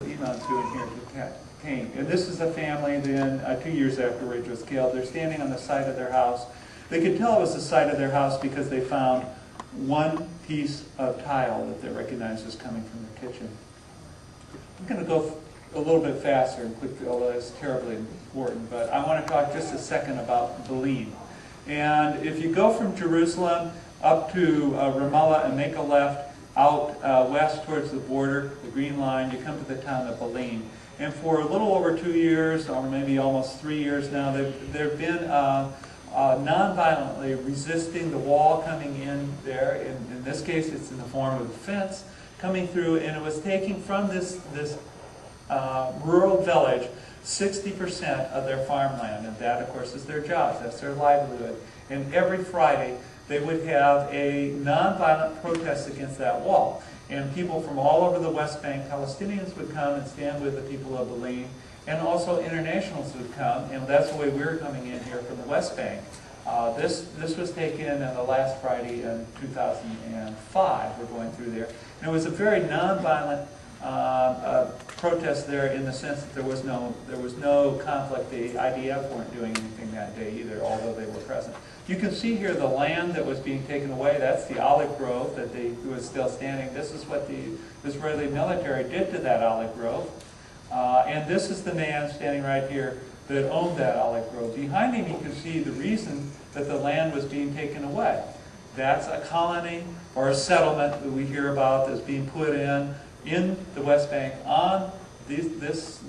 Iman's doing here to Cain. And this is a family then 2 years after Rachel was killed. They're standing on the side of their house. They could tell it was the side of their house because they found one piece of tile that they recognized as coming from their kitchen. I'm going to go a little bit faster and quickly, although it's terribly important, but I want to talk just a second about Belin. And if you go from Jerusalem up to Ramallah and make a left out west towards the border, the green line, you come to the town of Belin. And for a little over 2 years, or maybe almost 3 years now, they've been non-violently resisting the wall coming in there. In this case, it's in the form of a fence coming through, and it was taking from this rural village 60% of their farmland, and that, of course, is their jobs. That's their livelihood. And every Friday, they would have a non-violent protest against that wall. And people from all over the West Bank, Palestinians, would come and stand with the people of Belin, and also internationals would come, and that's the way we're coming in here from the West Bank. This was taken on the last Friday in 2005. We're going through there. And it was a very non-violent protest there in the sense that there was no conflict. The IDF weren't doing anything that day either, although they were present. You can see here the land that was being taken away. That's the olive grove that was still standing. This is what the Israeli military did to that olive grove. And this is the man standing right here that owned that olive grove. Behind him you can see the reason that the land was being taken away. That's a colony or a settlement that we hear about that's being put in the West Bank on this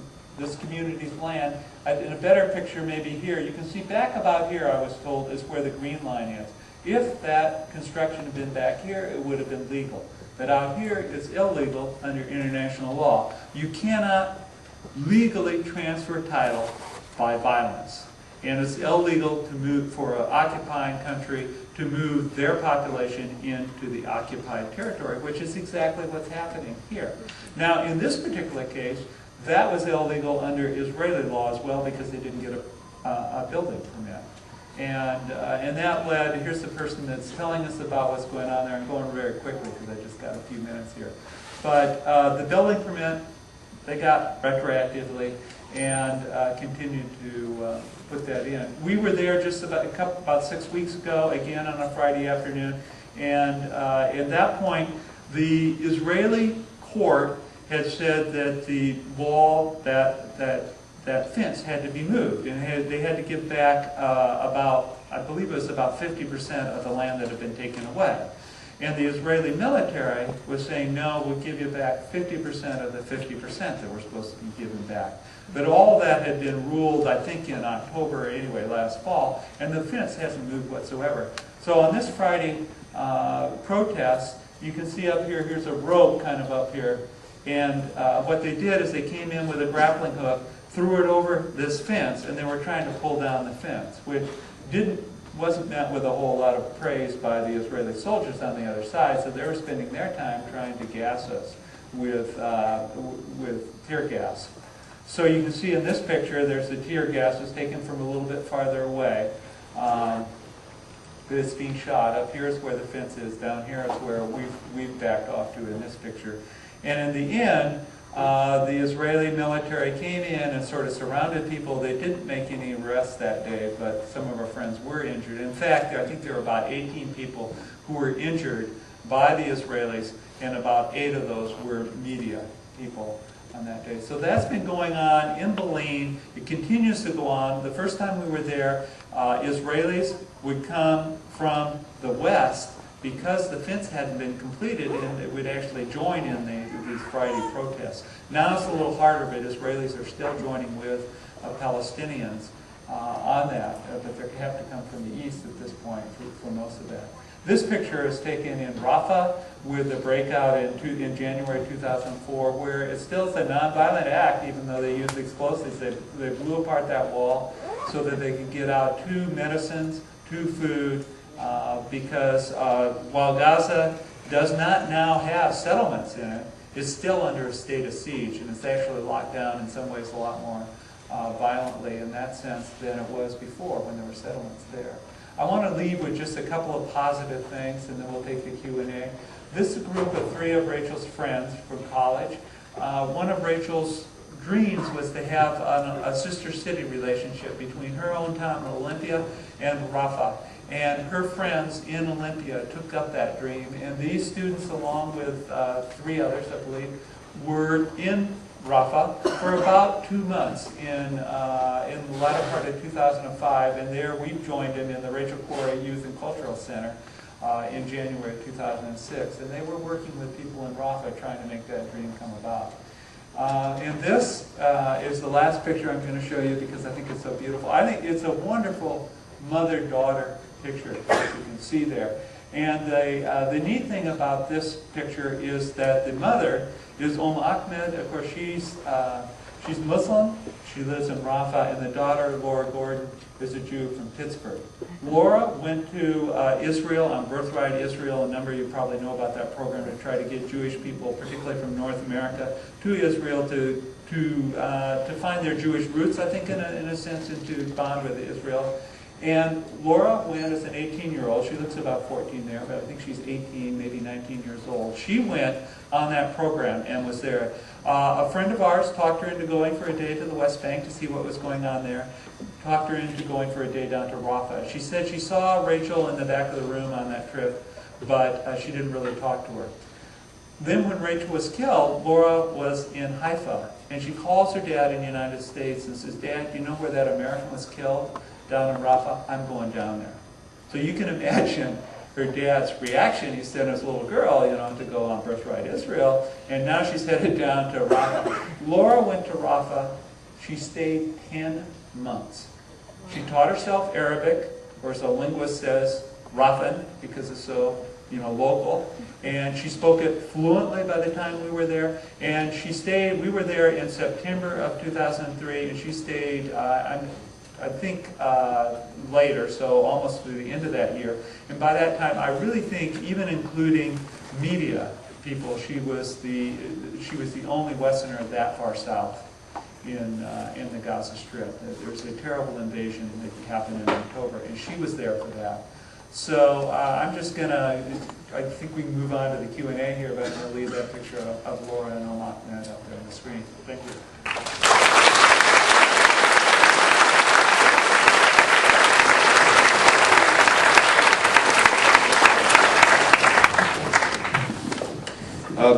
community's land. In a better picture maybe here, you can see back about here, I was told, is where the green line is. If that construction had been back here, it would have been legal. But out here, it's illegal under international law. You cannot legally transfer title by violence. And it's illegal to move for an occupying country to move their population into the occupied territory, which is exactly what's happening here. Now, in this particular case, that was illegal under Israeli law as well because they didn't get a building permit. And that led, here's the person that's telling us about what's going on there. I'm going very quickly because I just got a few minutes here. But the building permit, they got retroactively and continued to put that in. We were there just about 6 weeks ago, again on a Friday afternoon, and at that point, the Israeli court had said that the wall, that fence had to be moved, and they had to give back I believe it was about 50% of the land that had been taken away. And the Israeli military was saying, no, we'll give you back 50% of the 50% that we're supposed to be given back. But all that had been ruled, I think, in October, or anyway, last fall, and the fence hasn't moved whatsoever. So on this Friday protest, you can see up here, here's a rope kind of up here, and what they did is they came in with a grappling hook, threw it over this fence, and they were trying to pull down the fence, which wasn't met with a whole lot of praise by the Israeli soldiers on the other side, so they were spending their time trying to gas us with tear gas. So you can see in this picture, there's the tear gas was taken from a little bit farther away. It's being shot. Up here is where the fence is. Down here is where we've backed off to in this picture. And in the end, the Israeli military came in and sort of surrounded people. They didn't make any arrests that day, but some of our friends were injured. In fact, I think there were about 18 people who were injured by the Israelis, and about 8 of those were media people on that day. So that's been going on in Belin. It continues to go on. The first time we were there, Israelis would come from the west because the fence hadn't been completed, and it would actually join in these Friday protests. Now it's a little harder, but Israelis are still joining with Palestinians on that, but they have to come from the east at this point for most of that. This picture is taken in Rafah with the breakout in January 2004, where it still is a nonviolent act, even though they used explosives. They blew apart that wall so that they could get out 2 medicines, 2 food, because while Gaza does not now have settlements in it, it's still under a state of siege, and it's actually locked down in some ways a lot more violently in that sense than it was before when there were settlements there. I want to leave with just a couple of positive things, and then we'll take the Q&A. This is a group of 3 of Rachel's friends from college. one of Rachel's dreams was to have a sister city relationship between her own town, Olympia, and Rafah. And her friends in Olympia took up that dream, and these students, along with 3 others, I believe, were in Rafah for about 2 months in the latter part of 2005, and there we joined them in the Rachel Corrie Youth and Cultural Center in January of 2006, and they were working with people in Rafah trying to make that dream come about. And this is the last picture I'm going to show you because I think it's so beautiful. I think it's a wonderful mother-daughter picture, as you can see there. And the neat thing about this picture is that the mother is Ahmed. Of course, she's Muslim. She lives in Rafah, and the daughter, Laura Gordon, is a Jew from Pittsburgh. Laura went to Israel on Birthright Israel. A number of you probably know about that program to try to get Jewish people, particularly from North America, to Israel to find their Jewish roots, I think, in a sense, and to bond with Israel. And Laura went as an 18-year-old. She looks about 14 there, but I think she's 18, maybe 19 years old. She went on that program and was there. A friend of ours talked her into going for a day to the West Bank to see what was going on there. Talked her into going for a day down to Rafah. She said she saw Rachel in the back of the room on that trip, but she didn't really talk to her. Then when Rachel was killed, Laura was in Haifa, and she calls her dad in the United States and says, "Dad, do you know where that American was killed? Down in Rafah? I'm going down there." So you can imagine her dad's reaction. He sent his little girl, to go on Birthright Israel, and now she's headed down to Rafah. Laura went to Rafah. She stayed 10 months. She taught herself Arabic, or as a linguist says, Rafan, because it's so, local. And she spoke it fluently by the time we were there. And she stayed, we were there in September of 2003, and she stayed, I think later, so almost through the end of that year. And by that time, I really think, even including media people, she was the only Westerner that far south in the Gaza Strip. There was a terrible invasion that happened in October, and she was there for that. So I'm just gonna, I think we can move on to the Q&A here, but I'm gonna leave that picture of Laura and Ahmed up there on the screen. Thank you.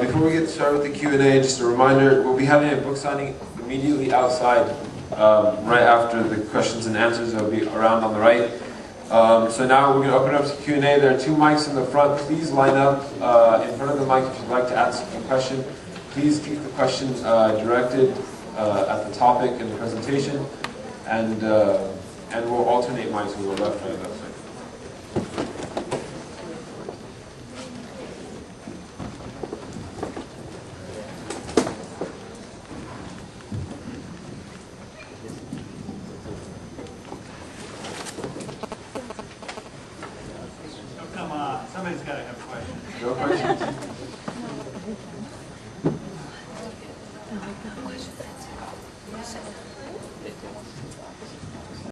Before we get started with the Q&A, just a reminder, we'll be having a book signing immediately outside, right after the questions and answers. They'll be around on the right. So now we're going to open up to Q&A. There are 2 mics in the front. Please line up in front of the mic if you'd like to ask a question. Please keep the question directed at the topic in the presentation, and we'll alternate mics. We'll go left, right, left, right. Somebody's got to have questions. No questions?